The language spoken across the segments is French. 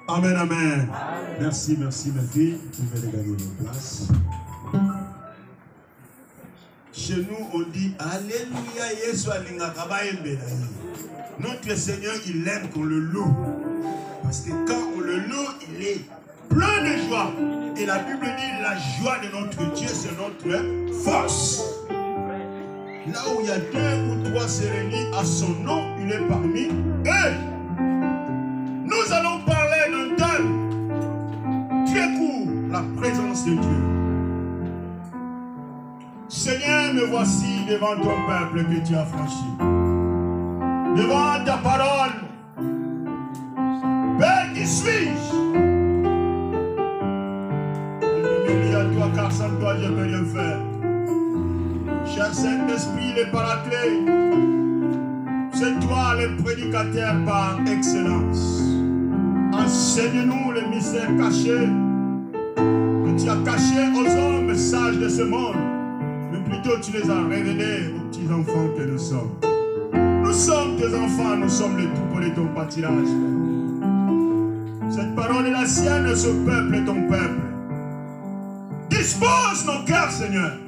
Amen, amen. Merci, merci, ma fille. Vous pouvez gagner vos places. Chez nous, on dit Alléluia, Yesu alingakaba embela. Notre Seigneur, il aime qu'on le loue. Parce que quand on le loue, il est plein de joie. Et la Bible dit la joie de notre Dieu, c'est notre force. Là où il y a 2 ou 3 se réunis à son nom, il est parmi eux. Nous allons parler d'un thème très court, la présence de Dieu. Seigneur, me voici devant ton peuple que tu as franchi. Devant ta parole. Père, qui suis-je? Je m'humilie à toi, car sans toi, je ne peux rien faire. Cher Saint-Esprit, le Paraclet, c'est toi le prédicateur par excellence. Enseigne-nous les mystères cachés que tu as cachés aux hommes sages de ce monde. Mais plutôt tu les as révélés aux petits enfants que nous sommes. Nous sommes tes enfants, nous sommes les troupeaux de ton pâturage. Cette parole est la sienne, ce peuple est ton peuple. Dispose nos cœurs, Seigneur.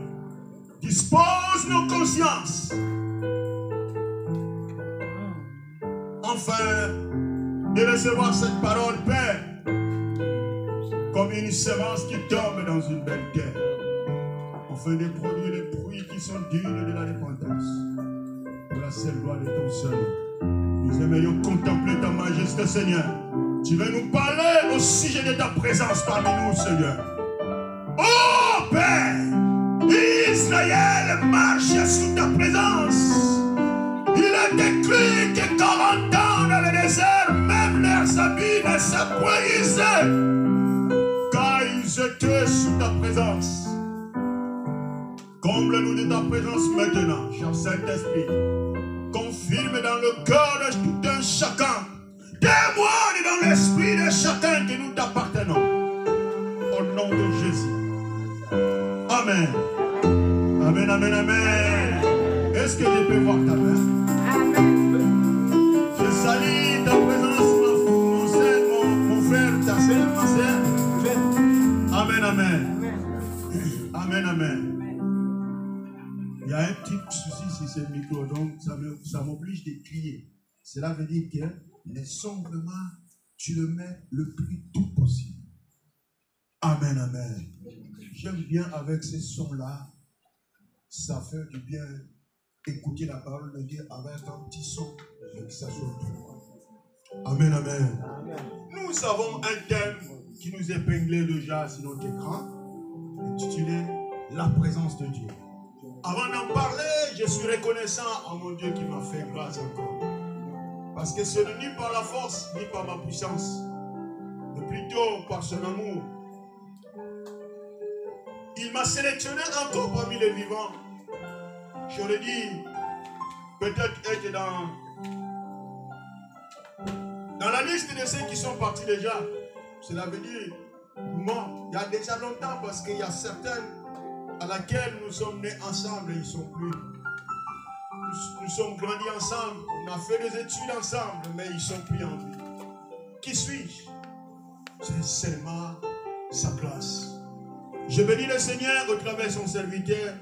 Dispose nos consciences. Enfin, de recevoir cette parole, Père, comme une semence qui tombe dans une belle terre. Afin de produire les fruits qui sont dignes de la repentance. Pour la seule gloire de ton Seigneur. Nous aimerions contempler ta majesté, Seigneur. Tu veux nous parler au sujet de ta présence parmi nous, Seigneur. Oh, Père! Israël marche sous ta présence. Il a décrit que 40 ans dans le désert, même leurs habits ne s'appoillaient. Car ils étaient sous ta présence. Comble-nous de ta présence maintenant, cher Saint-Esprit. Confirme dans le cœur de tout un chacun. Témoigne dans l'esprit de chacun que nous t'appartenons. Au nom de Jésus. Amen. Amen, amen, amen. Est-ce que je peux voir ta main? Amen. Je salue ta présence, mon frère, ta sœur, ma sœur. Amen, amen. Amen, amen. Il y a un petit souci sur ce micro, donc ça m'oblige de crier. Cela veut dire que le son vraiment, tu le mets le plus tôt possible. Amen, amen. J'aime bien avec ces sons-là. Ça fait du bien écouter la parole de Dieu avec un petit son. Ça amen, amen. Nous avons un thème qui nous épinglait déjà sur notre écran, intitulé La présence de Dieu. Avant d'en parler, je suis reconnaissant à mon Dieu qui m'a fait grâce encore. Parce que ce n'est ni par la force, ni par ma puissance, mais plutôt par son amour. Il m'a sélectionné encore parmi les vivants. J'aurais dit, peut-être être dans la liste de ceux qui sont partis déjà. Cela veut dire, moi, il y a déjà longtemps, parce qu'il y a certains à laquelle nous sommes nés ensemble et ils ne sont plus. Nous sommes grandis ensemble, on a fait des études ensemble, mais ils ne sont plus en vie. Qui suis-je? C'est seulement sa grâce. Je bénis le Seigneur au travers de son serviteur,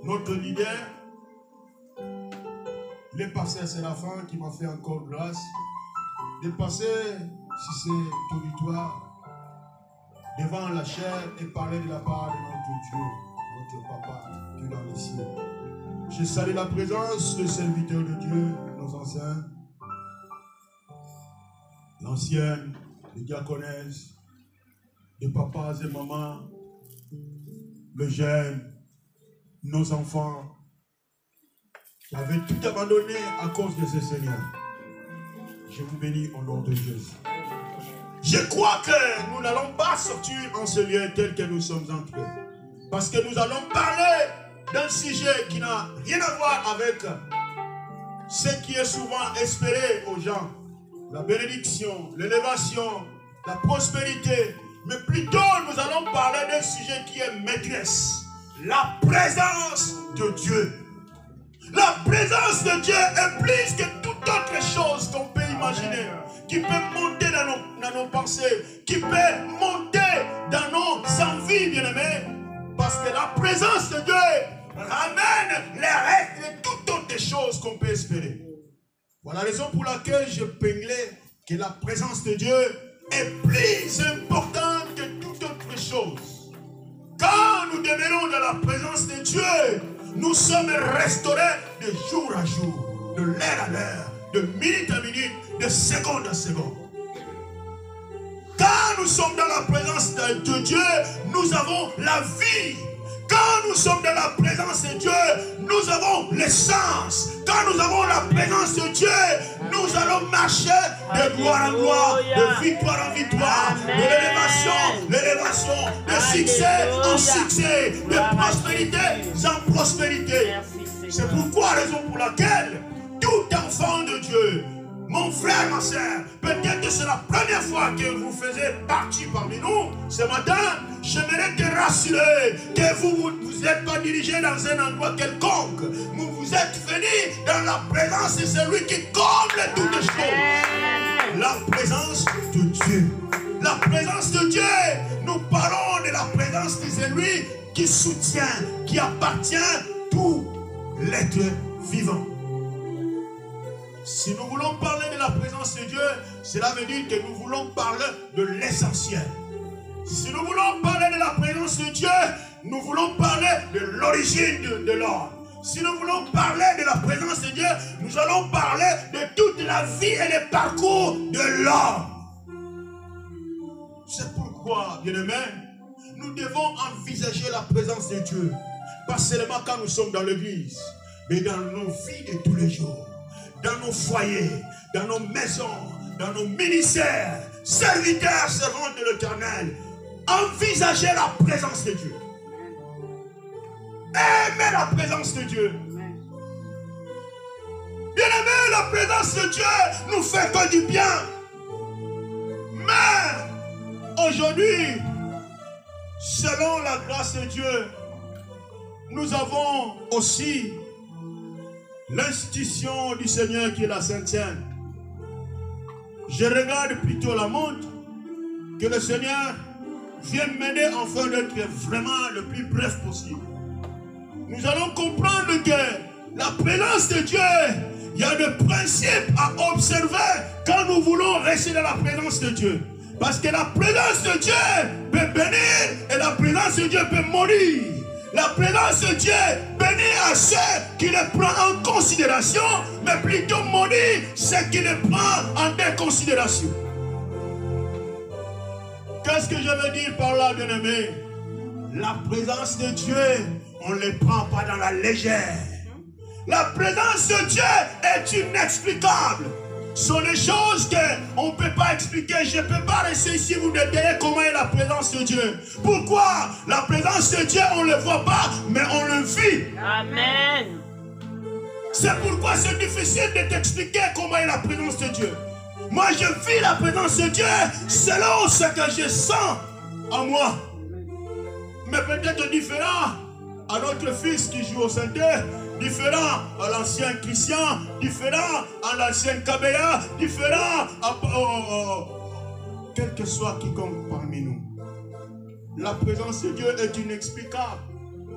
notre leader, le pasteur Séraphin qui m'a fait encore grâce de passer sur ce territoire devant la chair et parler de la part de notre Dieu, notre Papa, Dieu dans les cieux. Je salue la présence des serviteurs de Dieu, nos anciens, l'ancienne, les diaconesses, les papas et mamans, les jeunes, nos enfants, qui avaient tout abandonné à cause de ce Seigneur. Je vous bénis au nom de Jésus. Je crois que nous n'allons pas sortir en ce lieu tel que nous sommes entrés. Parce que nous allons parler d'un sujet qui n'a rien à voir avec ce qui est souvent espéré aux gens. La bénédiction, l'élévation, la prospérité. Mais plutôt nous allons parler d'un sujet qui est maîtresse. La présence de Dieu. La présence de Dieu est plus que toute autre chose qu'on peut imaginer. Qui peut monter dans dans nos pensées, qui peut monter dans nos envies, bien-aimés. Parce que la présence de Dieu ramène les restes de toutes autres choses qu'on peut espérer. Voilà la raison pour laquelle je peignais que la présence de Dieu est plus importante que toute autre chose. Quand nous demeurons dans la présence de Dieu, nous sommes restaurés de jour à jour, de l'heure à l'heure, de minute à minute, de seconde à seconde. Quand nous sommes dans la présence de Dieu, nous avons la vie. Quand nous sommes dans la présence de Dieu, nous avons l'essence. Quand nous avons la présence de Dieu, nous allons marcher de gloire en gloire, de victoire en victoire, de l'élévation en élévation, de succès en succès, de prospérité en prospérité. C'est pourquoi, raison pour laquelle, tout enfant de Dieu, mon frère, ma soeur, peut-être que c'est la première fois que vous faisiez partie parmi nous. Ce matin, j'aimerais te rassurer que vous n'êtes pas dirigé dans un endroit quelconque. Vous êtes venus dans la présence de celui qui comble toutes les choses. La présence de Dieu. La présence de Dieu. Nous parlons de la présence de celui qui soutient, qui appartient tout l'être vivant. Si nous voulons parler de la présence de Dieu, cela veut dire que nous voulons parler de l'essentiel. Si nous voulons parler de la présence de Dieu, nous voulons parler de l'origine de l'homme. Si nous voulons parler de la présence de Dieu, nous allons parler de toute la vie et le parcours de l'homme. C'est pourquoi, bien-aimés, nous devons envisager la présence de Dieu. Pas seulement quand nous sommes dans l'église, mais dans nos vies de tous les jours. Dans nos foyers, dans nos maisons, dans nos ministères, serviteurs, servantes de l'Éternel, envisagez la présence de Dieu. Aimez la présence de Dieu. Bien-aimé, la présence de Dieu nous fait que du bien. Mais aujourd'hui, selon la grâce de Dieu, nous avons aussi l'institution du Seigneur qui est la Sainte Seine. Je regarde plutôt la montre que le Seigneur vient mener afin d'être vraiment le plus bref possible. Nous allons comprendre que la présence de Dieu, il y a des principes à observer quand nous voulons rester dans la présence de Dieu. Parce que la présence de Dieu peut bénir et la présence de Dieu peut maudire. La présence de Dieu bénit à ceux qui le prennent en considération, mais plutôt maudit ceux qui le prennent en déconsidération. Qu'est-ce que je veux dire par là, bien-aimé? La présence de Dieu, on ne les prend pas dans la légère. La présence de Dieu est inexplicable. Ce sont des choses qu'on ne peut pas expliquer. Je ne peux pas rester ici vous détailler comment est la présence de Dieu. Pourquoi? La présence de Dieu, on ne le voit pas, mais on le vit. Amen. C'est pourquoi c'est difficile de t'expliquer comment est la présence de Dieu. Moi, je vis la présence de Dieu selon ce que je sens en moi. Mais peut-être différent à notre fils qui joue au synthé, différent à l'ancien Christian, différent à l'ancien Kabéa, différent à quel que soit quiconque parmi nous. La présence de Dieu est inexplicable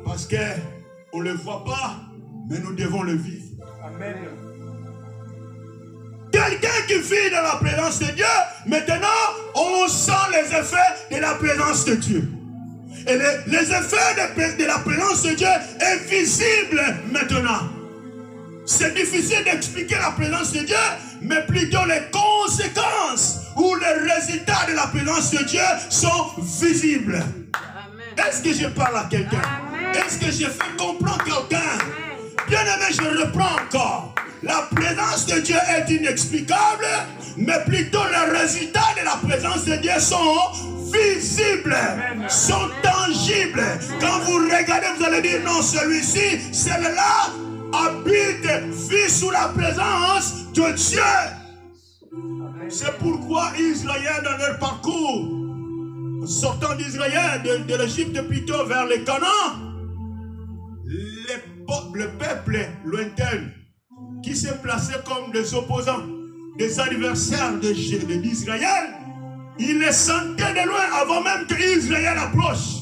parce qu'on ne le voit pas, mais nous devons le vivre. Amen. Quelqu'un qui vit dans la présence de Dieu, maintenant on sent les effets de la présence de Dieu. Et les effets de la présence de Dieu est visible maintenant. C'est difficile d'expliquer la présence de Dieu, mais plutôt les conséquences ou les résultats de la présence de Dieu sont visibles. Est-ce que je parle à quelqu'un? Est-ce que je fais comprendre quelqu'un? Bien aimé, je reprends encore. La présence de Dieu est inexplicable, mais plutôt les résultats de la présence de Dieu sont visibles, sont tangibles. Quand vous regardez, vous allez dire non, celui-ci, celle-là habite, vit sous la présence de Dieu. C'est pourquoi Israël, dans leur parcours, sortant d'Israël, de l'Égypte plutôt vers le Canaan, le peuple lointain qui s'est placé comme des opposants, des adversaires d'Israël, Il les sentait de loin avant même que Israël approche.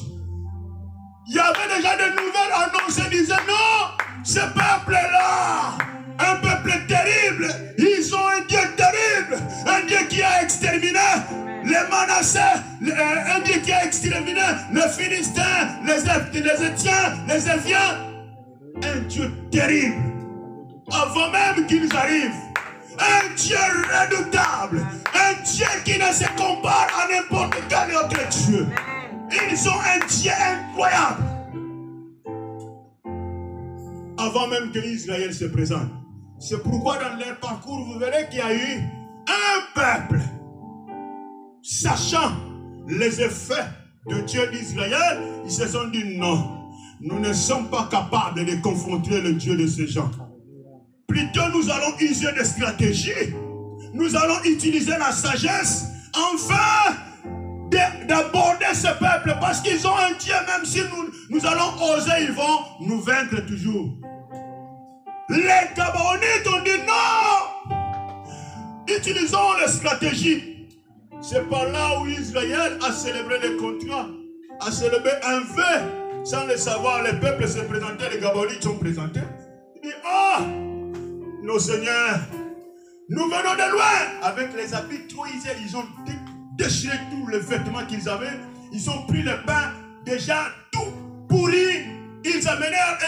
Il y avait déjà des nouvelles annoncées disant non, ce peuple-là, un peuple terrible, ils ont un Dieu terrible, un Dieu qui a exterminé les Manassés, un Dieu qui a exterminé les Philistins, les Étiens, les Éviens, un Dieu terrible, avant même qu'ils arrivent. Un Dieu redoutable, un Dieu qui ne se compare à n'importe quel autre Dieu. Ils ont un Dieu incroyable. Avant même que Israël se présente. C'est pourquoi dans leur parcours, vous verrez qu'il y a eu un peuple, sachant les effets de Dieu d'Israël, ils se sont dit non, nous ne sommes pas capables de confronter le Dieu de ces gens. Plutôt nous allons user des stratégies, nous allons utiliser la sagesse, enfin d'aborder ce peuple, parce qu'ils ont un Dieu, même si nous allons oser, ils vont nous vaincre toujours. Les Gabaonites ont dit non, utilisons les stratégies. C'est par là où Israël a célébré les contrats, a célébré un vœu, sans le savoir. Les peuples se présentaient, les Gabaonites sont présentés. Ils disent ah, nos seigneurs, nous venons de loin. Avec les habits trop usés, ils ont déchiré tous les vêtements qu'ils avaient. Ils ont pris le pain déjà tout pourri. Ils amenèrent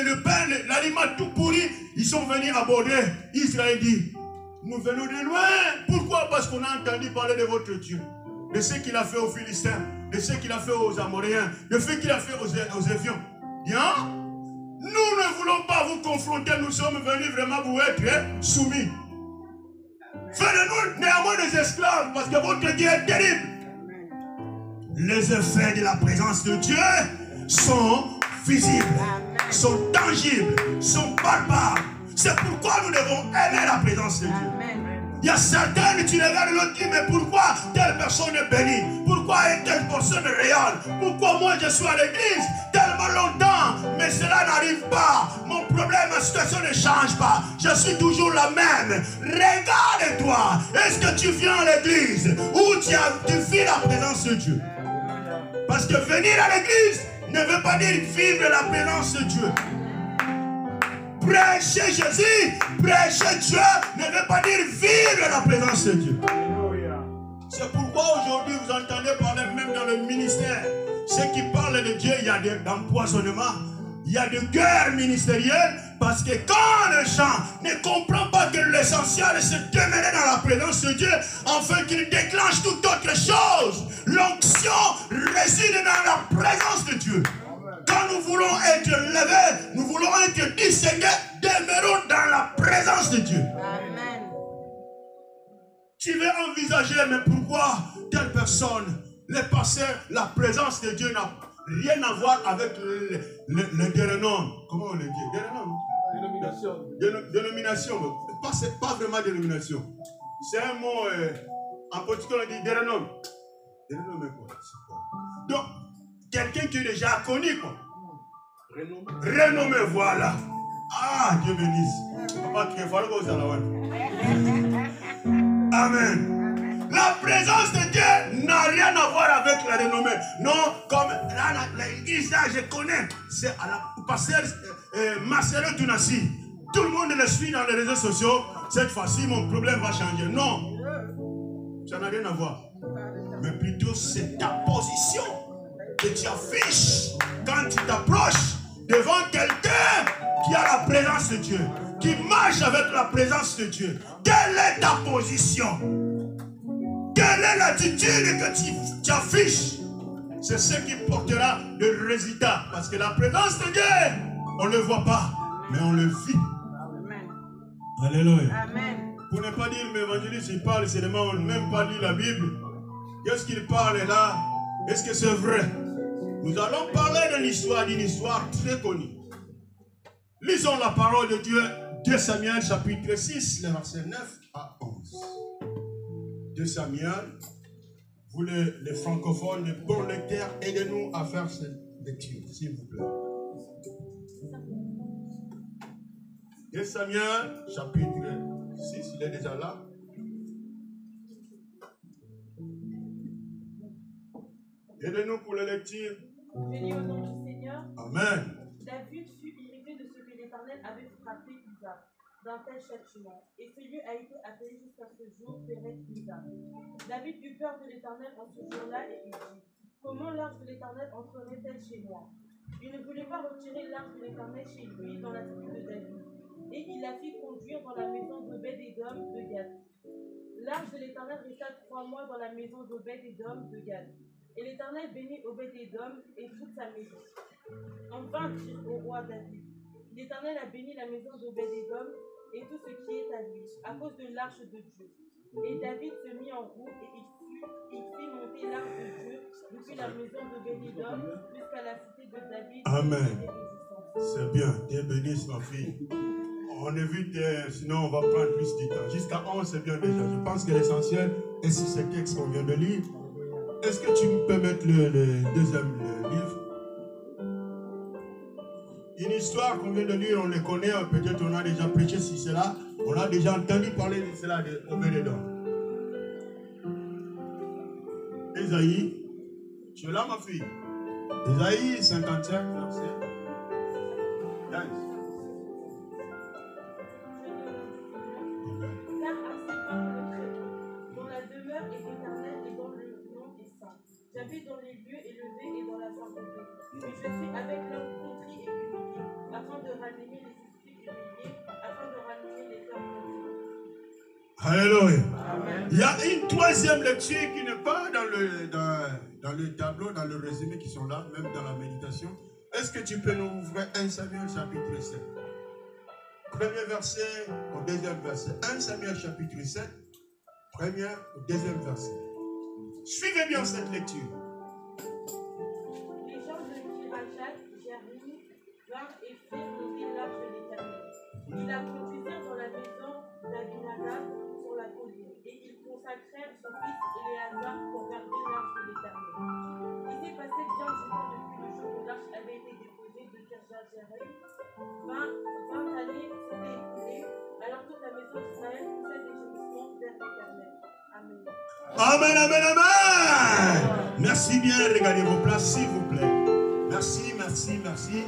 le pain, l'aliment tout pourri. Ils sont venus aborder. Israël dit, nous venons de loin. Pourquoi? Parce qu'on a entendu parler de votre Dieu. De ce qu'il a fait aux Philistins, de ce qu'il a fait aux Amoréens, de ce qu'il a fait aux Éviens. Bien, nous ne voulons pas vous confronter. Nous sommes venus vraiment vous être soumis. Faites-nous néanmoins des esclaves, parce que votre Dieu est terrible. Les effets de la présence de Dieu sont visibles, sont tangibles, sont palpables. C'est pourquoi nous devons aimer la présence de Dieu. Il y a certains, tu regardes l'autre, tu dis, mais pourquoi telle personne est bénie? Pourquoi telle personne rayonne? Pourquoi moi je suis à l'église tellement longtemps, mais cela n'arrive pas? Mon problème, ma situation ne change pas. Je suis toujours la même. Regarde-toi. Est-ce que tu viens à l'église ou tu vis la présence de Dieu? Parce que venir à l'église ne veut pas dire vivre la présence de Dieu. Prêcher Jésus, prêcher Dieu ne veut pas dire vivre la présence de Dieu. C'est pourquoi aujourd'hui vous entendez parler même dans le ministère. Ceux qui parlent de Dieu, il y a d'empoisonnement, il y a de guerre ministérielle. Parce que quand les gens ne comprennent pas que l'essentiel c'est de demeurer dans la présence de Dieu, afin qu'il déclenche toute autre chose. L'onction réside dans la présence de Dieu. Quand nous voulons être levés, nous voulons être distingués, demeurons dans la présence de Dieu. Amen. Tu veux envisager, mais pourquoi telle personne, le passé, la présence de Dieu n'a rien à voir avec le dénomination. Comment on le dit? Dénomination. Dénomination. Pas vraiment dénomination. C'est un mot, en portugais on dit dénomination. Dénomination quoi? Donc, quelqu'un qui est déjà connu, quoi. Renommé, voilà. Ah, Dieu bénisse. Amen. La présence de Dieu n'a rien à voir avec la renommée. Non, comme l'église là, je connais. C'est à la pasteur Marcelo Tunassi. Tout le monde le suit dans les réseaux sociaux. Cette fois-ci, mon problème va changer. Non. Ça n'a rien à voir. Mais plutôt, c'est ta position que tu affiches quand tu t'approches devant quelqu'un qui a la présence de Dieu, qui marche avec la présence de Dieu. Quelle est ta position? Quelle est l'attitude que tu affiches? C'est ce qui portera le résultat. Parce que la présence de Dieu, on ne le voit pas, mais on le vit. Amen. Alléluia. Amen. Pour ne pas dire, l'évangéliste, il parle seulement, on n'a même pas lu la Bible. Qu'est-ce qu'il parle là? Est-ce que c'est vrai? Nous allons parler d'une histoire très connue. Lisons la parole de Dieu, 2 Samuel chapitre 6, les versets 9 à 11. 2 Samuel, vous les francophones, les bons lecteurs, aidez-nous à faire cette lecture, s'il vous plaît. 2 Samuel chapitre 6, il est déjà là. Aide-nous pour la lecture. Je lis au nom du Seigneur. Amen. David fut irrité de ce que l'Éternel avait frappé Uza d'un tel châtiment, et ce lieu a été appelé jusqu'à ce jour Péreth Uza. David eut peur de l'Éternel en ce jour-là et il dit: comment l'arche de l'Éternel entrerait-elle chez moi? Il ne voulait pas retirer l'arche de l'Éternel chez lui dans la tribu de David, et il la fit conduire dans la maison d'Obed-Édom de Gad. L'arche de l'Éternel resta 3 mois dans la maison d'Obed-Édom de Gad. Et l'Éternel bénit Obed-Édom et toute sa maison. On vint dire au roi David: l'Éternel a béni la maison d'Obed-Édom et tout ce qui est à lui, à cause de l'arche de Dieu. Et David se mit en route et il fit monter l'arche de Dieu depuis la maison d'Obed-Édom jusqu'à la cité de David. Amen. C'est bien. Dieu bénisse ma fille. On évite, sinon on va prendre plus de temps. Jusqu'à 11, c'est bien déjà. Je pense que l'essentiel est sur ce texte qu'on vient de lire. Est-ce que tu peux mettre le deuxième livre? Une histoire qu'on vient de lire, on le connaît, peut-être on a déjà prêché sur cela. On a déjà entendu parler de cela de Obed-Édom. Ésaïe, tu es là ma fille? Ésaïe 55, verset 15. J'habite dans les lieux élevés et dans la sainteté. Mais je suis avec l'homme contrit et humilié, afin de ranimer les esprits humiliés, afin de ranimer les cœurs contrits. Alléluia. Amen. Il y a une troisième lecture qui n'est pas dans le tableau, dans le résumé qui sont là, même dans la méditation. Est-ce que tu peux nous ouvrir 1 Samuel chapitre 7? Premier verset au deuxième verset. 1 Samuel chapitre 7, premier au deuxième verset. Suivez bien cette lecture. Les gens de Kirachat, Jérim, vinrent et firent monter l'arche de l'Éternel. Ils la conduisirent dans la maison d'Abinadab sur la colline, et ils consacrèrent son fils Éléazar pour garder l'arche de l'Éternel. Il s'est passé bien du temps depuis le jour où l'arche avait été déposée de Kirjat-Jérim. 20 années s'étaient écoulées, alors toute la maison d'Israël poussait des gémissements vers l'Éternel. Amen. Amen, amen, amen. Merci bien, regardez vos places, s'il vous plaît. Merci, merci, merci.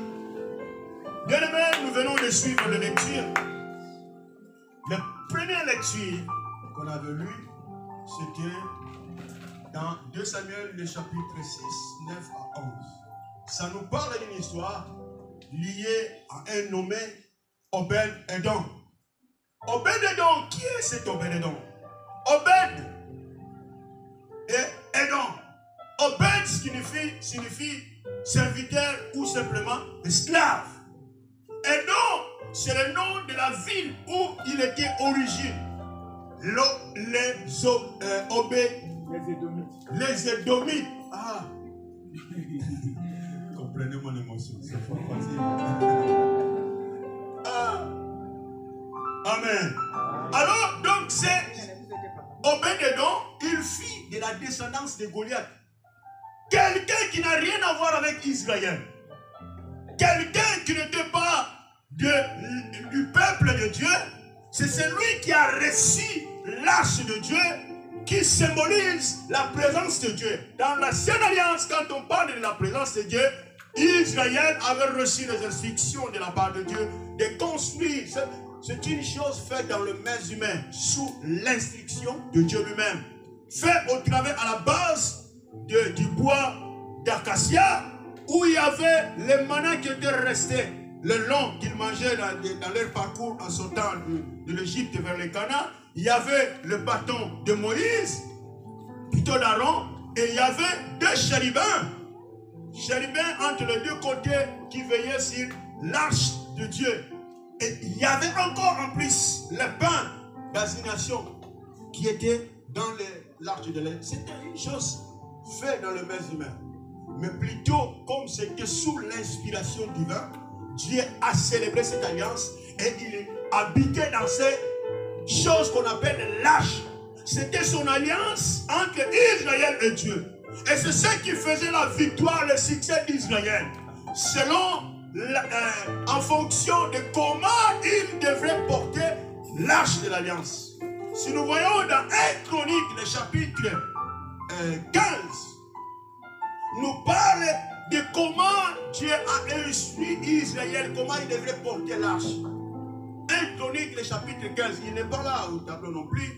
Bien-aimés, nous venons de suivre la lecture. La première lecture qu'on avait lue, c'était dans 2 Samuel, le chapitre 6, 9 à 11. Ça nous parle d'une histoire liée à un nommé Obed-Édom. Obed-Édom, qui est cet Obed-Édom? Obed et Édom. Obed signifie serviteur ou simplement esclave. Édom, c'est le nom de la ville où il était origine. Les Édomites. Ah. Comprenez mon émotion, c'est fort facile. Ah. Amen. Alors, donc c'est Obed-Édom, il fit de la descendance de Goliath. Quelqu'un qui n'a rien à voir avec Israël. Quelqu'un qui n'était pas du peuple de Dieu. C'est celui qui a reçu l'arche de Dieu qui symbolise la présence de Dieu. Dans l'ancienne alliance, quand on parle de la présence de Dieu, Israël avait reçu les instructions de la part de Dieu de construire. C'est une chose faite dans le mains humain, sous l'instruction de Dieu lui-même. Fait au travers, à la base du bois d'acacia, où il y avait les mannas qui étaient restés le long qu'ils mangeaient dans leur parcours en sautant de l'Égypte vers le Canaan. Il y avait le bâton de Moïse, plutôt d'Aaron, et il y avait 2 chérubins. Chérubins entre les 2 côtés qui veillaient sur l'arche de Dieu. Et il y avait encore en plus le pain d'assignation qui était dans l'arche de l'aide. C'était une chose faite dans le mains humain. Mais plutôt, comme c'était sous l'inspiration divine, Dieu a célébré cette alliance et il habitait dans ces choses qu'on appelle l'arche. C'était son alliance entre Israël et Dieu. Et c'est ce qui faisait la victoire, le succès d'Israël. Selon en fonction de comment il devrait porter l'arche de l'alliance. Si nous voyons dans 1 Chronique, le chapitre 15, nous parle de comment Dieu a instruit Israël, comment il devrait porter l'arche. 1 Chronique, le chapitre 15, il n'est pas là au tableau non plus.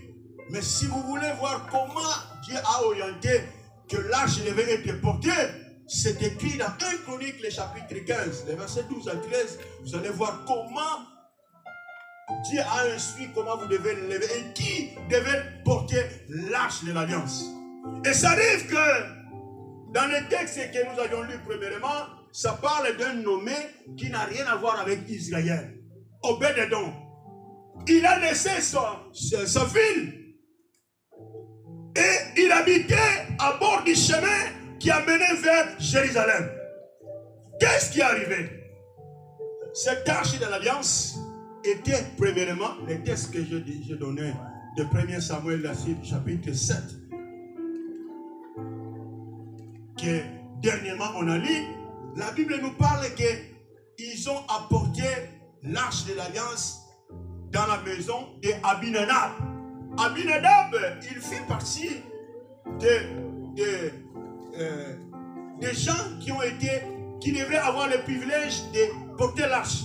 Mais si vous voulez voir comment Dieu a orienté que l'arche devait être portée, c'est écrit dans 1 Chronique, le chapitre 15, les versets 12 à 13. Vous allez voir comment Dieu a instruit comment vous devez lever et qui devait porter l'arche de l'alliance. Et ça arrive que dans le texte que nous avions lu premièrement, ça parle d'un nommé qui n'a rien à voir avec Israël. Obed-Edom. Il a laissé sa ville et il habitait à bord du chemin qui a mené vers Jérusalem. Qu'est-ce qui est arrivé? Cette arche de l'alliance était premièrement les textes que je donnais de 1 Samuel chapitre 7 que dernièrement on a lu. La Bible nous parle qu'ils ont apporté l'arche de l'alliance dans la maison d'Abinadab. Abinadab, il fait partie des gens qui devaient avoir le privilège de porter l'arche.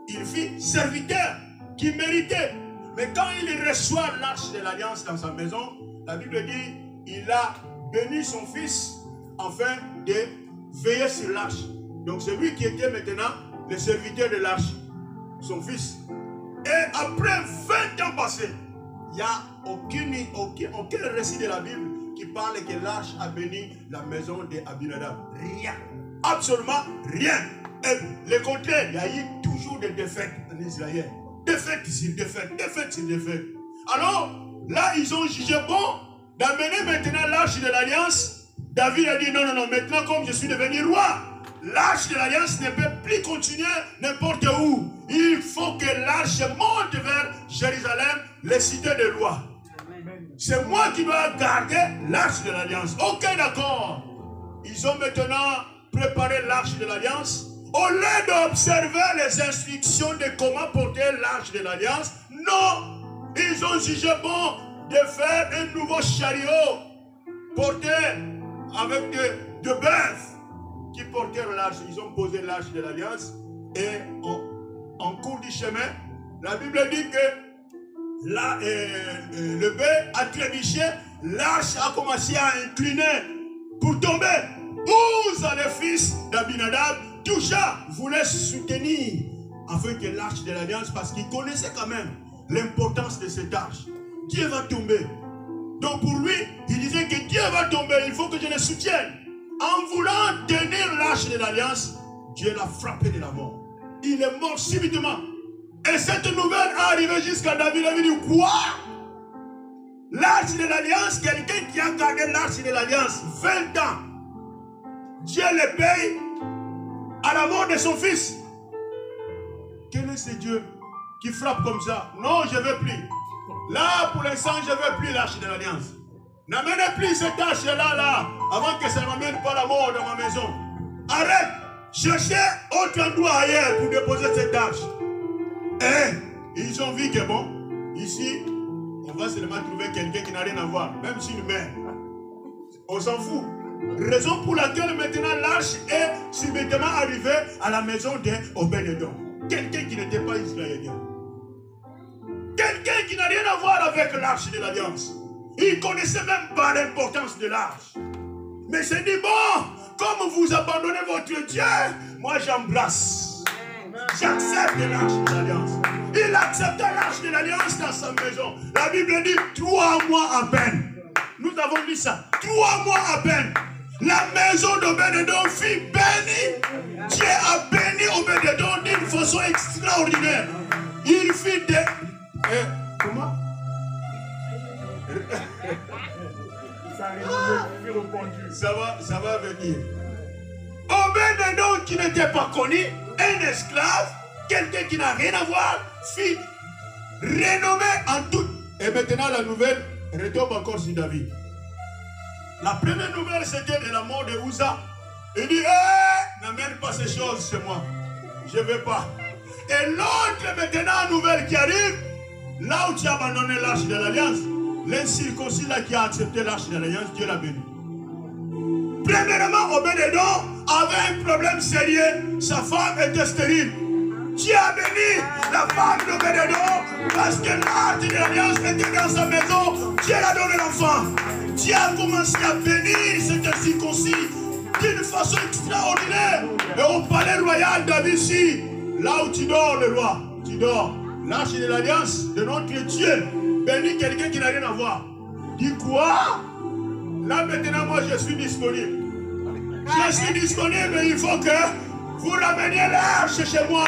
Il fit serviteur qui méritait. Mais quand il reçoit l'arche de l'alliance dans sa maison, la Bible dit il a béni son fils afin de veiller sur l'arche. Donc c'est lui qui était maintenant le serviteur de l'arche, son fils. Et après 20 ans passés, il n'y a aucun récit de la Bible qui parle que l'arche a béni la maison d'Abinadab. Rien. Absolument rien. Et le contraire, il y a eu toujours des défaites en Israël. Défaite sur défaite, défaite sur défaite. Alors, là, ils ont jugé bon d'amener maintenant l'arche de l'alliance. David a dit non, non, non, maintenant comme je suis devenu roi, l'arche de l'alliance ne peut plus continuer n'importe où. Il faut que l'arche monte vers Jérusalem, les cités de roi. C'est moi qui dois garder l'arche de l'alliance. Ok, d'accord. Ils ont maintenant préparé l'arche de l'alliance. Au lieu d'observer les instructions de comment porter l'arche de l'alliance, non, ils ont jugé bon de faire un nouveau chariot porté avec de bœufs qui portaient l'arche. Ils ont posé l'arche de l'alliance et en cours du chemin, la Bible dit que là, le bœuf a trébuché, l'arche a commencé à incliner pour tomber. Uza, le fils d'Abinadab, toucha, voulait soutenir afin que l'arche de l'alliance, parce qu'il connaissait quand même l'importance de cette arche. Dieu va tomber. Donc pour lui, il disait que Dieu va tomber, il faut que je le soutienne. En voulant tenir l'arche de l'alliance, Dieu l'a frappé de la mort. Il est mort subitement. Et cette nouvelle est arrivée jusqu'à David. David dit quoi? L'arche de l'alliance, quelqu'un qui a gardé l'arche de l'alliance 20 ans, Dieu le paye à la mort de son fils. Quel est ce Dieu qui frappe comme ça? Non, je ne veux plus. Là, pour l'instant, je ne veux plus l'arche de l'alliance. N'amenez plus cette arche-là, avant que ça ne m'amène pas la mort dans ma maison. Arrête. Cherchez autre endroit ailleurs pour déposer cette arche. Et ils ont vu que bon, ici, on va seulement trouver quelqu'un qui n'a rien à voir, même si une mère. On s'en fout. Raison pour laquelle maintenant l'arche est subitement arrivée à la maison d'Obed-Edom. Quelqu'un qui n'était pas israélien. Quelqu'un qui n'a rien à voir avec l'arche de l'alliance. Il ne connaissait même pas l'importance de l'arche. Mais c'est dit, bon, comme vous abandonnez votre Dieu, moi j'embrasse. J'accepte l'arche de l'alliance. Il accepta l'arche de l'alliance dans sa maison. La Bible dit 3 mois à peine. Nous avons lu ça. 3 mois à peine. La maison d'Obed-Edom fut bénie. Dieu a béni Obed-Edom d'une façon extraordinaire. Il fit des... comment? Ça va venir. Obed-Edom qui n'était pas connu, un esclave, quelqu'un qui n'a rien à voir, fut renommé en tout. Et maintenant la nouvelle retombe encore sur David. La première nouvelle c'était de la mort de Uza. Il dit, n'amène pas ces choses chez moi. Je ne veux pas. Et l'autre maintenant nouvelle qui arrive, là où tu as abandonné l'arche de l'alliance, l'incirconcis là qui a accepté l'arche de l'alliance, Dieu l'a béni. Premièrement, Obed-Edom avait un problème sérieux. Sa femme était stérile. Dieu a béni la femme d'Obed-Edom parce que l'arche de l'alliance était dans sa maison. Dieu a donné l'enfant. Dieu a commencé à bénir cet incirconcis d'une façon extraordinaire. Et au palais royal David ici, là où tu dors, le roi, tu dors. L'arche de l'alliance de notre Dieu bénit quelqu'un qui n'a rien à voir. Dis quoi? Là maintenant, moi je suis disponible. Je suis disponible, mais il faut que vous rameniez l'arche chez moi.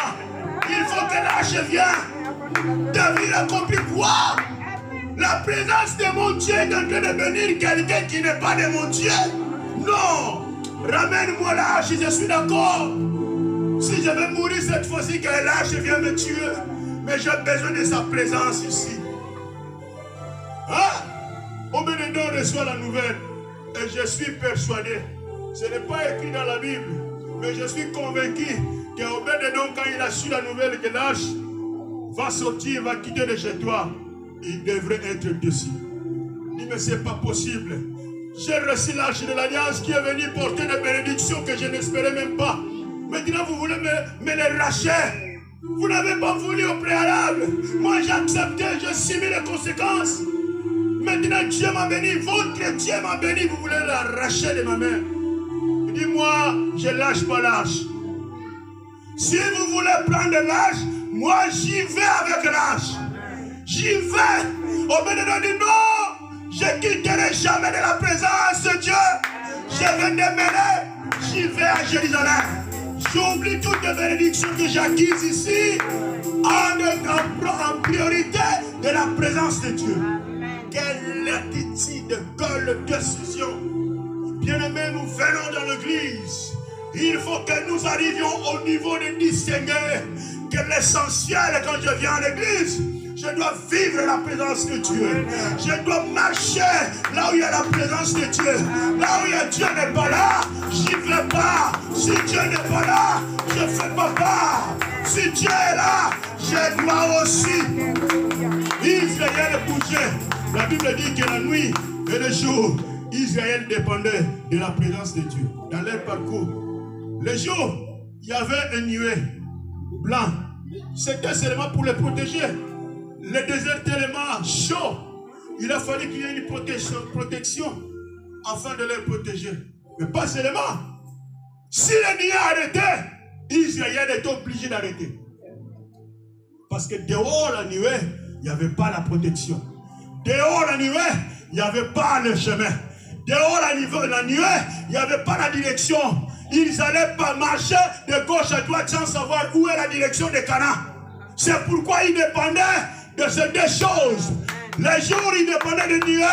Il faut que l'arche vienne. David a compris quoi? La présence de mon Dieu est en train de bénir quelqu'un qui n'est pas de mon Dieu. Non. Ramène-moi l'arche, je suis d'accord. Si je vais mourir cette fois-ci, que l'arche vienne me tuer. Mais j'ai besoin de sa présence ici. Hein? Obed-Edom reçoit la nouvelle. Et je suis persuadé. Ce n'est pas écrit dans la Bible. Mais je suis convaincu qu'Obed-Edom, quand il a su la nouvelle que l'arche va sortir, va quitter de chez toi, il devrait être dessus. Il dit, mais ce n'est pas possible. J'ai reçu l'arche de l'alliance qui est venue porter des bénédictions que je n'espérais même pas. Maintenant, vous voulez me les racher. Vous n'avez pas voulu au préalable. Moi, j'ai accepté, j'ai subi les conséquences. Maintenant, Dieu m'a béni. Votre Dieu m'a béni. Vous voulez l'arracher de ma main. Il dit, moi, je ne lâche pas l'arche. Si vous voulez prendre l'arche, moi, j'y vais avec l'arche. J'y vais. Obed-Edom dit, non, je ne quitterai jamais de la présence de Dieu. Je vais démêler. J'y vais à Jérusalem. J'oublie toutes les bénédictions que j'ai acquises ici en priorité de la présence de Dieu. Quelle attitude, quelle décision. Bien-aimés, nous venons dans l'église. Il faut que nous arrivions au niveau de distinguer que l'essentiel quand je viens à l'église, je dois vivre la présence de Dieu. Je dois marcher là où il y a la présence de Dieu. Là où Dieu n'est pas là, j'y vais pas. Si Dieu n'est pas là, je ne fais pas part. Si Dieu est là, je dois aussi. Israël bougeait. La Bible dit que la nuit et le jour, Israël dépendait de la présence de Dieu. Dans leur parcours, le jour, il y avait un nuée blanc. C'était seulement pour les protéger. Le désert tellement chaud, il a fallu qu'il y ait une protection afin de les protéger. Mais pas seulement. Si le nuée arrêtait, Israël était obligé d'arrêter. Parce que dehors la nuée, il n'y avait pas la protection. Dehors la nuée, il n'y avait pas le chemin. Dehors la nuée, il n'y avait pas la direction. Ils n'allaient pas marcher de gauche à droite sans savoir où est la direction de Canaan. C'est pourquoi ils dépendaient de ces deux choses. Les jours, ils dépendaient de nuée.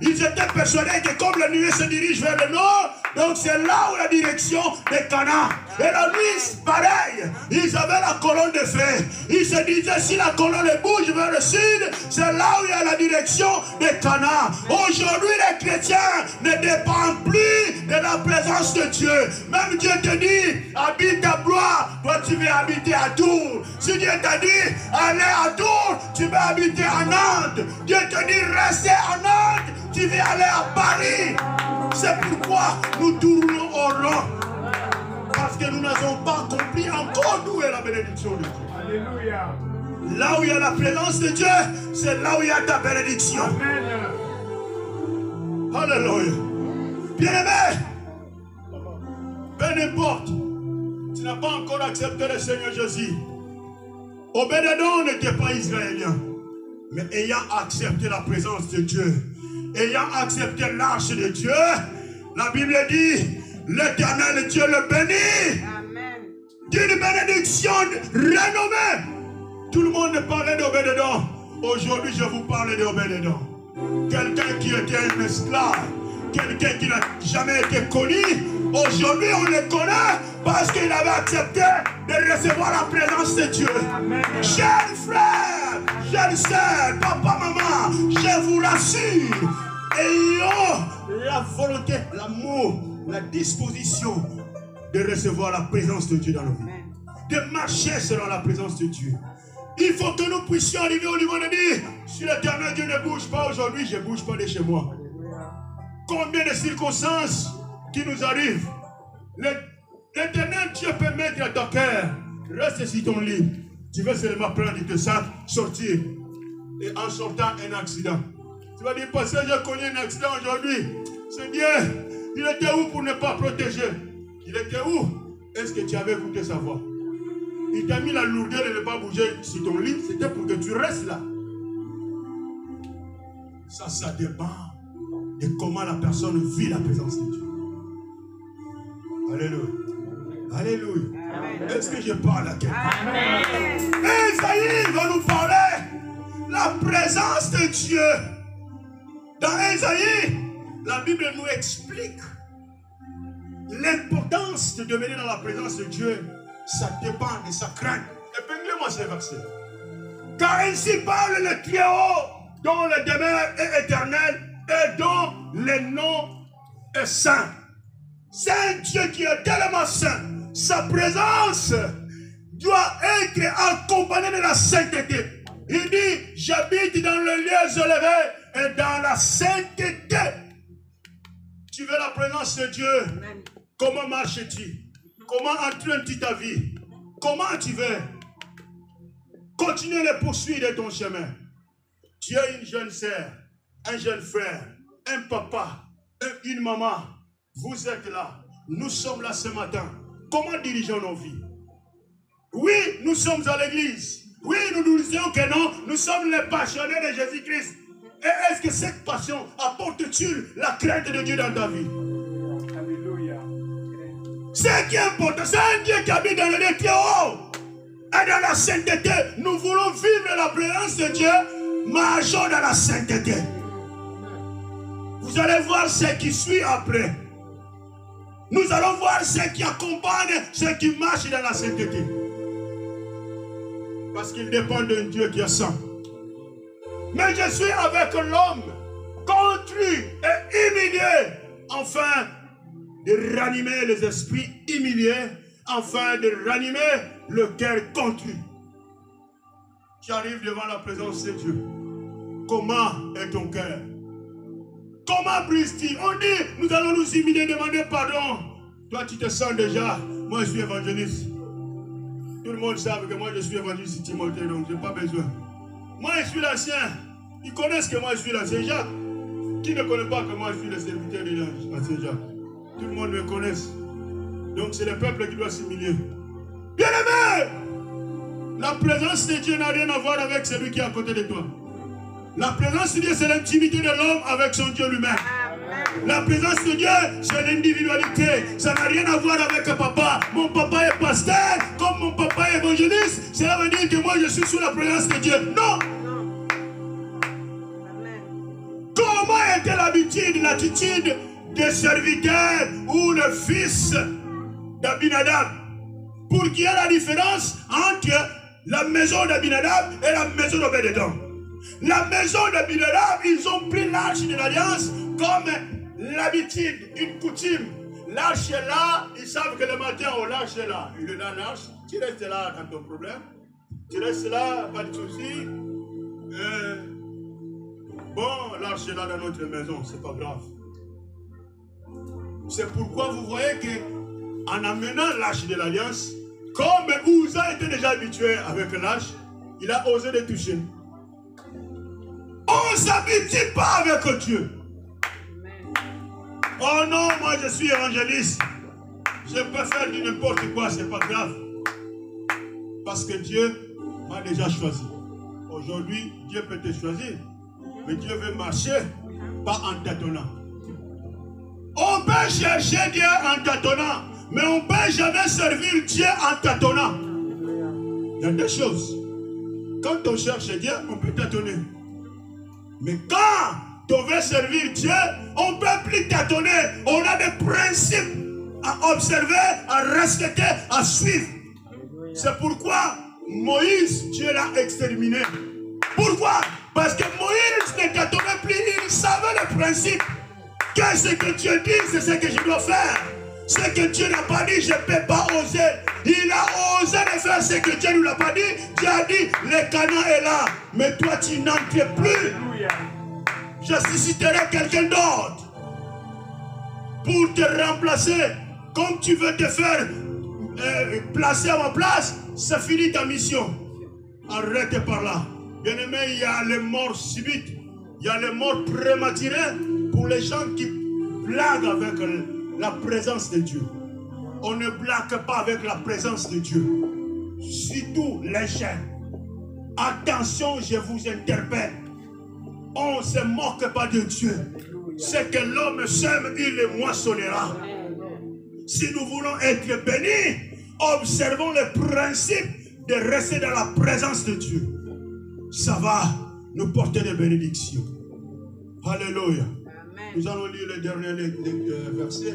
Ils étaient persuadés que comme la nuée se dirige vers le nord, donc c'est là où la direction de Canaan. Et la nuit, pareil, ils avaient la colonne de feu. Ils se disaient, si la colonne bouge vers le sud, c'est là où il y a la direction de Canaan. Aujourd'hui, les chrétiens ne dépendent plus de la présence de Dieu. Même Dieu te dit, habite à Blois, toi tu veux habiter à Tours. Si Dieu t'a dit, allez à Tours, tu veux habiter à Nantes. Dieu te dit, restez à Nantes, tu veux aller à Paris. C'est pourquoi nous tournons au rond. Parce que nous n'avons pas compris encore d'où est la bénédiction de Dieu. Alléluia. Là où il y a la présence de Dieu, c'est là où il y a ta bénédiction. Amen. Alléluia. Bien-aimé, peu importe, tu n'as pas encore accepté le Seigneur Jésus. Obed-Edom n'était pas israélien, mais ayant accepté la présence de Dieu, ayant accepté l'arche de Dieu, la Bible dit, l'Éternel Dieu le bénit. Amen. D'une bénédiction renommée. Tout le monde parlait d'Obed-Edom. Aujourd'hui, je vous parle d'Obed-Edom. Quelqu'un qui était un esclave, quelqu'un qui n'a jamais été connu. Aujourd'hui, on le connaît parce qu'il avait accepté de recevoir la présence de Dieu. Amen. Chers frères, chers sœurs, papa, maman, je vous rassure. Ayons la volonté, l'amour, la disposition de recevoir la présence de Dieu dans nos vies. De marcher selon la présence de Dieu. Il faut que nous puissions arriver au niveau de dire, si l'Éternel Dieu ne bouge pas aujourd'hui, je ne bouge pas de chez moi. Combien de circonstances qui nous arrive, l'Éternel Dieu peut mettre à ton cœur, reste sur ton lit. Tu veux seulement prendre tes sacs, sortir. Et en sortant, un accident. Tu vas dire, parce que j'ai connu un accident aujourd'hui. C'est Dieu. Il était où pour ne pas protéger? Il était où? Est-ce que tu avais écouté sa voix? Il t'a mis la lourdeur de ne pas bouger sur ton lit. C'était pour que tu restes là. Ça dépend de comment la personne vit la présence de Dieu. Alléluia. Alléluia. Est-ce que je parle à quelqu'un? Esaïe va nous parler la présence de Dieu. Dans Esaïe, la Bible nous explique l'importance de demeurer dans la présence de Dieu. Ça dépend de sa crainte. Épinglez-moi ces versets. Car ainsi parle le Très-Haut, dont le demeure est éternel et dont le nom est saint. C'est un Dieu qui est tellement saint. Sa présence doit être accompagnée de la sainteté. Il dit, j'habite dans le lieu élevé et dans la sainteté. Tu veux la présence de Dieu? Comment marches-tu? Comment entraînes-tu ta vie? Comment tu veux continuer les poursuites de ton chemin? Tu es une jeune sœur, un jeune frère, un papa, une maman. Vous êtes là. Nous sommes là ce matin. Comment dirigeons nos vies? Oui, nous sommes à l'église. Oui, nous disons que non, nous sommes les passionnés de Jésus-Christ. Et est-ce que cette passion apporte-t-il la crainte de Dieu dans ta vie? Alléluia. Ce qui est important, c'est un Dieu qui habite dans le lieu très haut. Et dans la sainteté, nous voulons vivre la présence de Dieu, marchons dans la sainteté. Vous allez voir ce qui suit après. Nous allons voir ce qui accompagne ceux qui marchent dans la sainteté. Parce qu'il dépend d'un Dieu qui est saint. Mais je suis avec l'homme contrit et humilié, afin de ranimer les esprits humiliés, afin de ranimer le cœur contrit. Tu arrives devant la présence de Dieu. Comment est ton cœur? Comment brise-t-il? On dit, nous allons nous humilier, demander pardon. Toi, tu te sens déjà, moi je suis évangéliste. Tout le monde sait que moi je suis évangéliste Timothée, donc je n'ai pas besoin. Moi je suis l'ancien. Ils connaissent que moi je suis l'ancien Jacques. Qui ne connaît pas que moi je suis le serviteur de l'ancien Jacques? Tout le monde me connaît. Donc c'est le peuple qui doit s'humilier. Bien-aimé, la présence de Dieu n'a rien à voir avec celui qui est à côté de toi. La présence de Dieu, c'est l'intimité de l'homme avec son Dieu lui-même. La présence de Dieu, c'est l'individualité. Ça n'a rien à voir avec papa. Mon papa est pasteur, comme mon papa est évangéliste. Cela veut dire que moi, je suis sous la présence de Dieu. Non. Comment était l'habitude, l'attitude des serviteurs ou le fils d'Abinadab? Pour qu'il y ait la différence entre la maison d'Abinadab et la maison d'Obed-Édom. La maison d'Abinadab, ils ont pris l'arche de l'alliance comme l'habitude, une coutume. L'arche est là, ils savent que le matin, oh, l'arche est là. Il est dans l'arche, tu restes là dans ton problème. Tu restes là, pas de soucis. Bon, l'arche est là dans notre maison, c'est pas grave. C'est pourquoi vous voyez que en amenant l'arche de l'alliance, comme Uza était déjà habitué avec l'arche, il a osé les toucher. On ne s'habitue pas avec Dieu. Oh non, moi je suis évangéliste. Je peux faire du n'importe quoi, c'est pas grave. Parce que Dieu m'a déjà choisi. Aujourd'hui, Dieu peut te choisir. Mais Dieu veut marcher, pas en tâtonnant. On peut chercher Dieu en tâtonnant, mais on ne peut jamais servir Dieu en tâtonnant. Il y a des choses. Quand on cherche Dieu, on peut tâtonner. Mais quand on veut servir Dieu, on ne peut plus tâtonner. On a des principes à observer, à respecter, à suivre. C'est pourquoi Moïse, Dieu l'a exterminé. Pourquoi? Parce que Moïse ne tâtonnait plus, il savait le principe. Que ce que Dieu dit, c'est ce que je dois faire. Ce que Dieu n'a pas dit, je ne peux pas oser. Il a osé de faire ce que Dieu ne l'a pas dit. Dieu a dit, le Canaan est là. Mais toi, tu n'entres plus. Je susciterai quelqu'un d'autre pour te remplacer comme tu veux te faire placer à ma place, c'est fini ta mission. Arrête par là. Bien-aimé, il y a les morts subites, il y a les morts prématurées pour les gens qui blaguent avec la présence de Dieu. On ne blague pas avec la présence de Dieu. Surtout les gens. Attention, je vous interpelle. On ne se moque pas de Dieu. Ce que l'homme sème, il le moissonnera. Si nous voulons être bénis, observons le principe de rester dans la présence de Dieu. Ça va nous porter des bénédictions. Alléluia. Nous allons lire le dernier verset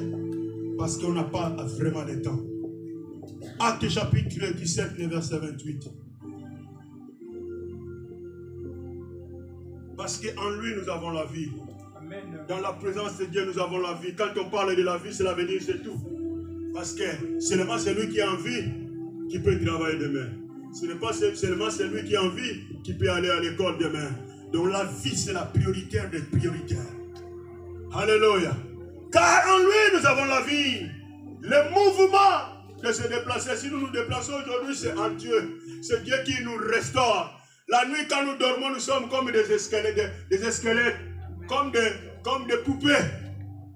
parce qu'on n'a pas vraiment le temps. Actes chapitre 17, le verset 28. Parce qu'en lui, nous avons la vie. Amen. Dans la présence de Dieu, nous avons la vie. Quand on parle de la vie, c'est l'avenir, c'est tout. Parce que seulement celui qui a envie qui peut travailler demain. Ce n'est pas seulement celui qui a envie qui peut aller à l'école demain. Donc la vie, c'est la prioritaire des prioritaires. Alléluia. Car en lui, nous avons la vie. Le mouvement de se déplacer, si nous nous déplaçons aujourd'hui, c'est en Dieu. C'est Dieu qui nous restaure. La nuit, quand nous dormons, nous sommes comme des squelettes, comme des poupées.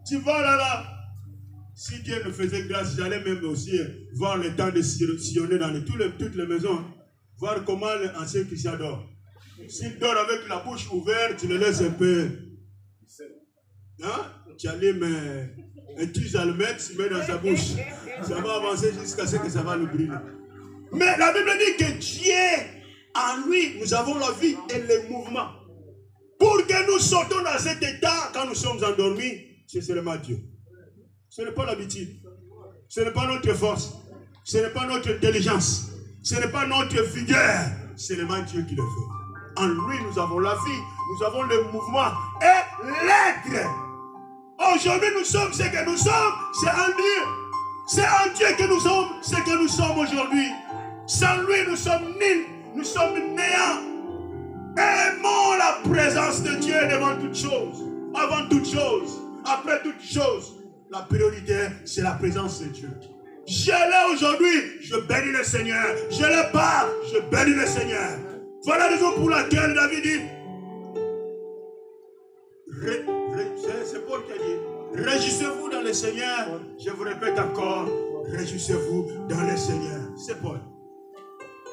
Tu vois là. Si Dieu nous faisait grâce, j'allais même aussi voir le temps de sillonner dans toutes les maisons, voir comment l'ancien Christian dort. S'il dort avec la bouche ouverte, tu le laisses un peu. Hein? Tu allumes un tige allumette, tu mets dans sa bouche. Ça va avancer jusqu'à ce que ça va nous brûler. Mais la Bible dit que Dieu, en lui, nous avons la vie et le mouvement. Pour que nous sortons dans cet état, quand nous sommes endormis, c'est seulement Dieu. Ce n'est pas l'habitude. Ce n'est pas notre force. Ce n'est pas notre intelligence. Ce n'est pas notre vigueur. C'est seulement Dieu qui le fait. En lui, nous avons la vie. Nous avons le mouvement et l'être. Aujourd'hui, nous sommes ce que nous sommes. C'est en Dieu. C'est en Dieu que nous sommes ce que nous sommes aujourd'hui. Sans lui, nous sommes nuls. Nous sommes néants. Aimons la présence de Dieu devant toutes choses. Avant toutes choses. Après toutes choses. La priorité, c'est la présence de Dieu. Je l'ai aujourd'hui, je bénis le Seigneur. Je l'ai pas, je bénis le Seigneur. Voilà la raison pour laquelle David dit, c'est Paul qui a dit, réjouissez-vous dans le Seigneur. Je vous répète encore, réjouissez-vous dans le Seigneur. C'est Paul.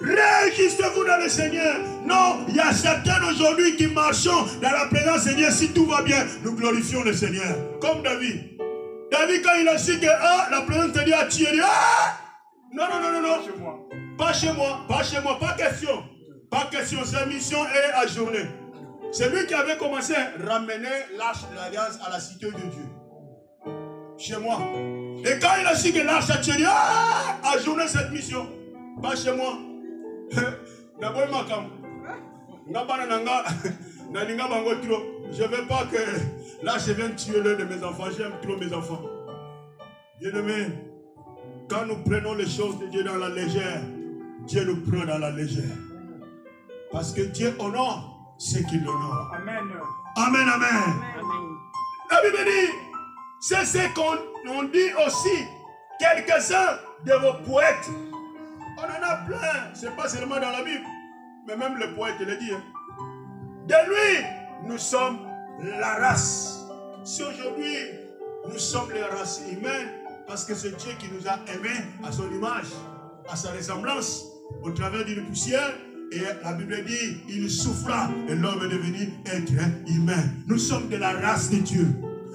Réjouissez-vous dans le Seigneur. Non, il y a certains aujourd'hui qui marchent dans la présence du Seigneur. Si tout va bien, nous glorifions le Seigneur. Comme David. David, quand il a su que la présence de Dieu a tué, il dit non. Pas chez moi, pas question. Pas question, sa mission est ajournée. C'est lui qui avait commencé à ramener l'arche de l'alliance à la cité de Dieu. Chez moi. Et quand il a su que l'arche a tué, il dit ajourner cette mission. Pas chez moi. Je ne veux pas que là je vienne tuer l'un de mes enfants. J'aime trop mes enfants. Bien-aimé, quand nous prenons les choses de Dieu dans la légère, Dieu nous prend dans la légère. Parce que Dieu honore ceux qui l'honorent. Amen. Amen, amen. La Bible dit, c'est ce qu'on dit aussi, quelques-uns de vos poètes. On en a plein. Ce n'est pas seulement dans la Bible, mais même le poète le dit. De lui, nous sommes la race. Si aujourd'hui, nous sommes les races humaines, parce que c'est Dieu qui nous a aimés à son image, à sa ressemblance, au travers d'une poussière, et la Bible dit, il souffla, et l'homme est devenu être humain. Nous sommes de la race de Dieu.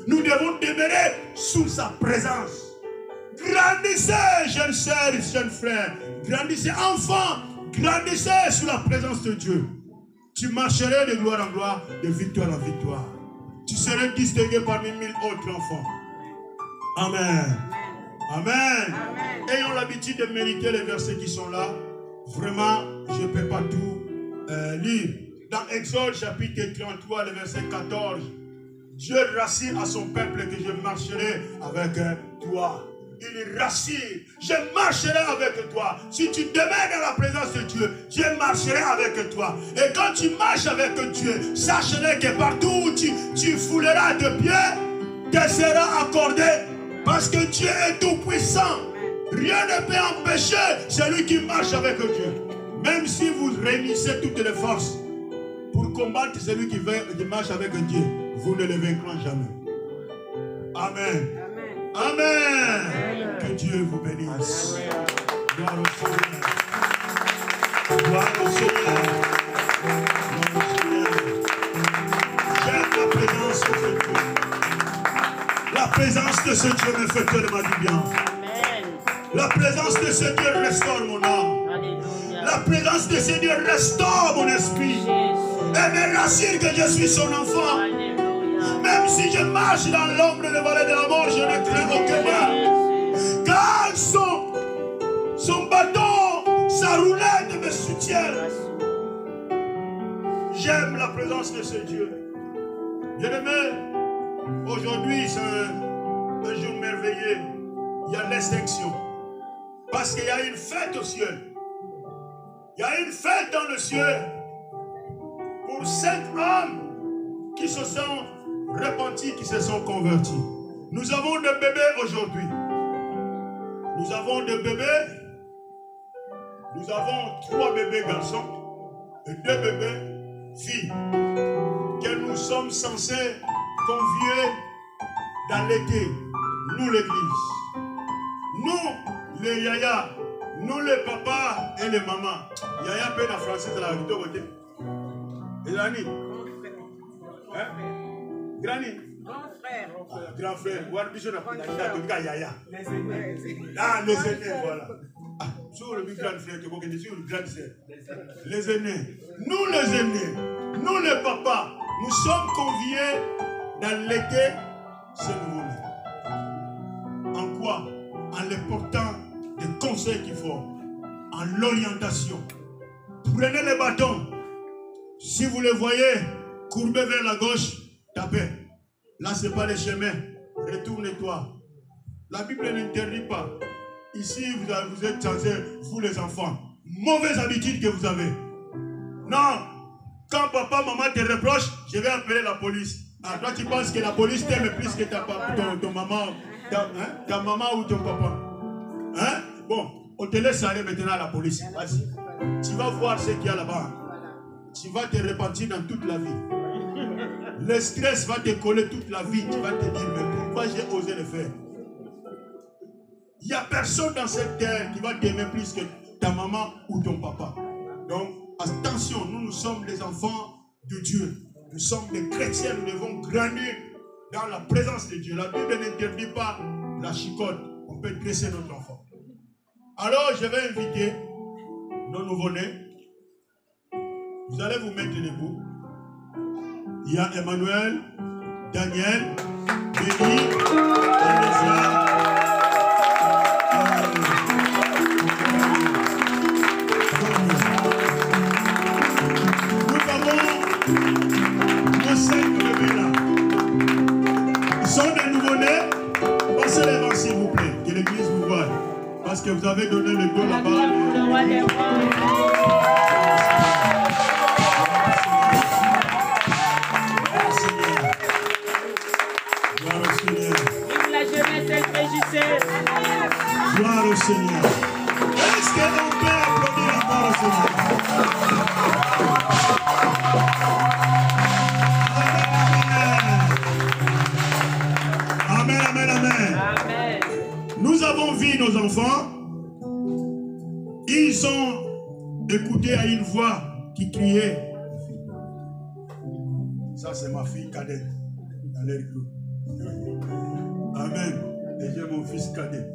Nous devons demeurer sous sa présence. Grandissez, jeunes sœurs et jeunes frères. Grandissez, enfants. Grandissez sous la présence de Dieu. Tu marcherais de gloire en gloire, de victoire en victoire. Tu serais distingué parmi 1000 autres enfants. Amen. Amen. Amen. Ayons l'habitude de mériter les versets qui sont là. Vraiment, je ne peux pas tout lire. Dans Exode chapitre 33, le verset 14, Dieu rassure à son peuple que je marcherai avec toi. Il rassure, je marcherai avec toi. Si tu demeures dans la présence de Dieu, Dieu marcherait avec toi. Et quand tu marches avec Dieu, sache que partout où tu fouleras tes pieds, te sera accordé Parce que Dieu est tout puissant. Rien ne peut empêcher celui qui marche avec Dieu. Même si vous réunissez toutes les forces pour combattre celui qui marche avec Dieu, vous ne le vaincrez jamais. Amen. Amen. Amen. Que Dieu vous bénisse. Gloire au Seigneur. Gloire au Seigneur. Gloire au Seigneur. J'aime la présence de ce Dieu. La présence de ce Dieu me fait tellement du bien. La présence de ce Dieu restaure mon âme. Alléluia. La présence de ce Dieu restaure mon esprit. Et me rassure que je suis son enfant. Alléluia. Même si je marche dans l'ombre de la vallée de la mort, je ne crains aucun mal. Car son bâton, sa roulette me soutiennent. J'aime la présence de ce Dieu. Bien-aimé, aujourd'hui c'est un jour merveilleux. Il y a l'extinction. Parce qu'il y a une fête au ciel. Il y a une fête dans le ciel pour 5 hommes qui se sont repentis, qui se sont convertis. Nous avons des bébés aujourd'hui. Nous avons des bébés. Nous avons 3 bébés garçons et 2 bébés filles que nous sommes censés convier dans l'été. Nous l'église. Nous, les yaya, nous les papas et les mamans. Yaya peine en français, c'est la vérité au côté. Et Granny. Hein? Granny. Grand frère. Yaya. Ah, les aînés, voilà. Ah, sur le grand frère, sur le grand frère. Les aînés. Nous les aînés, nous les papas, nous sommes conviés dans l'été, ce nouveau-né. En quoi? En les portant des conseils qu'il faut, en l'orientation. Prenez les bâtons. Si vous les voyez, courbez vers la gauche, tapez. Là, ce n'est pas le chemin. Retourne-toi. La Bible n'interdit pas. Ici, vous êtes censés, vous les enfants, mauvaise habitude que vous avez. Non, quand papa, maman te reproche, je vais appeler la police. Ah, toi, tu penses que la police t'aime plus que ton maman, ta maman ou ton papa. Hein? Bon, on te laisse aller maintenant à la police. Vas-y. Tu vas voir ce qu'il y a là-bas. Tu vas te repentir dans toute la vie. Le stress va te coller toute la vie. Tu vas te dire, mais pourquoi j'ai osé le faire? Il n'y a personne dans cette terre qui va t'aimer plus que ta maman ou ton papa. Donc, attention, nous sommes des enfants de Dieu. Nous sommes des chrétiens, nous devons grandir dans la présence de Dieu. La Bible n'interdit pas la chicote. On peut dresser notre enfant. Alors, je vais inviter nos nouveau-nés. Vous allez vous mettre debout. Il y a Emmanuel, Daniel, Béni, Alésia. Nous avons nos 5 bébés là. Ils sont des nouveau-nés. Passez les mains s'il vous plaît. Que l'église vous voie. Parce que vous avez donné le dos là-bas. Gloire au Seigneur. Est-ce qu'on peut applaudir encore au Seigneur? Amen, amen, amen. Amen. Nous avons vu nos enfants. Ils ont écouté à une voix qui criait. Ça, c'est ma fille cadette dans l'air clos. Amen. Et j'ai mon fils cadet.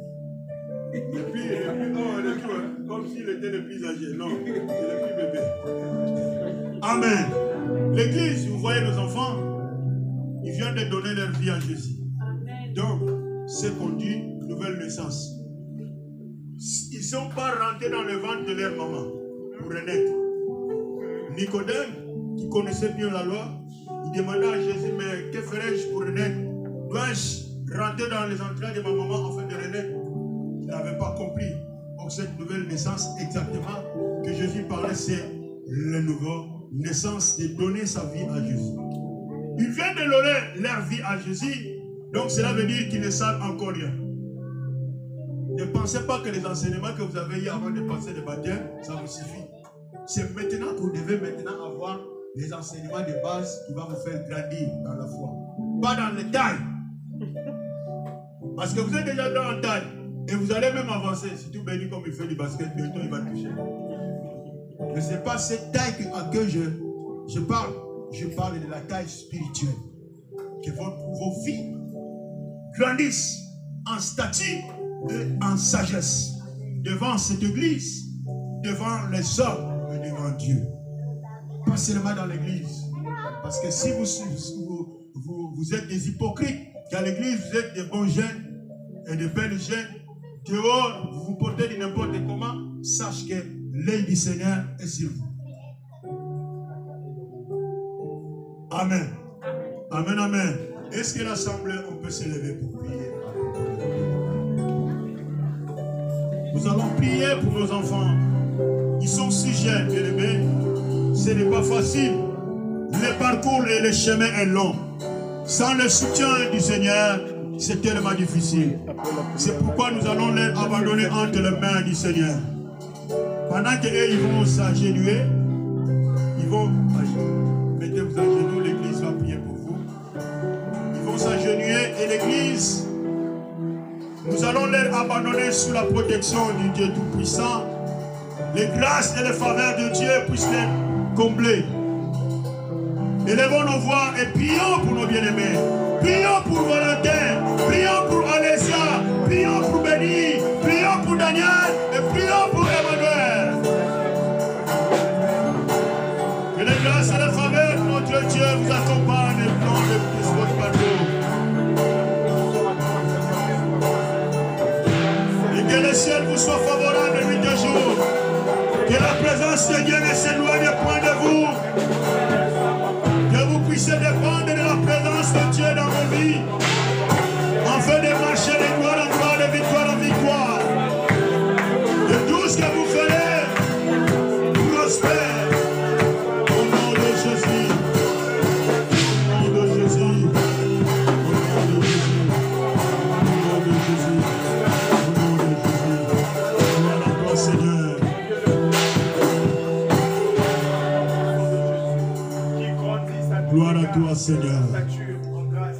Et puis, comme s'il était le plus âgé. Non, c'est le plus bébé. Amen. L'église, vous voyez nos enfants, ils viennent de donner leur vie à Jésus. Amen. Donc, c'est qu'on dit nouvelle naissance. Ils ne sont pas rentrés dans le ventre de leur maman pour renaître. Nicodème, qui connaissait bien la loi, il demandait à Jésus, mais que ferais-je pour renaître? Dois-je rentrer dans les entrailles de ma maman afin de renaître? Il n'avait pas compris. Donc cette nouvelle naissance, exactement, que Jésus parlait, c'est la nouvelle naissance de donner sa vie à Jésus. Ils viennent de donner leur vie à Jésus Donc cela veut dire qu'ils ne savent encore rien. Ne pensez pas que les enseignements que vous avez eu avant de passer le baptême, ça vous suffit. C'est maintenant que vous devez maintenant avoir les enseignements de base qui vont vous faire grandir dans la foi. Pas dans les tailles. Parce que vous êtes déjà dans la taille. Et vous allez même avancer. Si tout béni comme il fait du basket, bientôt il va toucher. Mais ce n'est pas cette taille à laquelle je parle. Je parle de la taille spirituelle. Que vos filles grandissent en stature et en sagesse. Devant cette église, devant les hommes et devant Dieu. Pas seulement dans l'église. Parce que si vous êtes des hypocrites, qu'à l'église vous êtes des bons jeunes et des belles jeunes, dehors vous vous portez de n'importe comment, sache que l'œil du Seigneur est sur vous. Amen. Amen, amen. Est-ce que l'assemblée, on peut se lever pour prier? Nous allons prier pour nos enfants. Ils sont si jeunes, bien aimés. Ce n'est pas facile. Le parcours et le chemin est long. Sans le soutien du Seigneur, c'est tellement difficile. C'est pourquoi nous allons les abandonner entre les mains du Seigneur. Pendant qu'eux, ils vont s'agenouiller, ils vont... Mettez-vous à genoux, l'église va prier pour vous. Ils vont s'agenouiller et l'église, nous allons les abandonner sous la protection du Dieu Tout-Puissant. Les grâces et les faveurs de Dieu puissent les combler. Élevons nos voix et prions pour nos bien-aimés. Prions pour Valentin. Prions pour Alessia. Prions pour Béni. Prions pour Daniel. Et prions pour Emmanuel. Que les grâces et les faveurs de notre Dieu vous accompagnent et dans le Christ votre parcours. Et que le ciel vous soit favorable nuit et jour. Que la présence de Dieu ne s'éloigne point de vous. Que vous puissiez dépendre de la présence de Dieu dans vos vies. Afin de marcher de gloire en gloire, de victoire en victoire. De tout ce que vous ferez, prospère. Au nom de Jésus. Au nom de Jésus. Au nom de Jésus. Au nom de Jésus. Au nom de Jésus. Gloire à toi, Seigneur. Gloire à toi, Seigneur.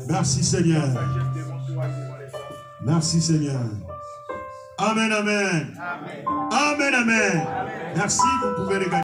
Merci, Seigneur. Merci, Seigneur. Amen, amen. Amen, amen. Merci, vous pouvez regarder.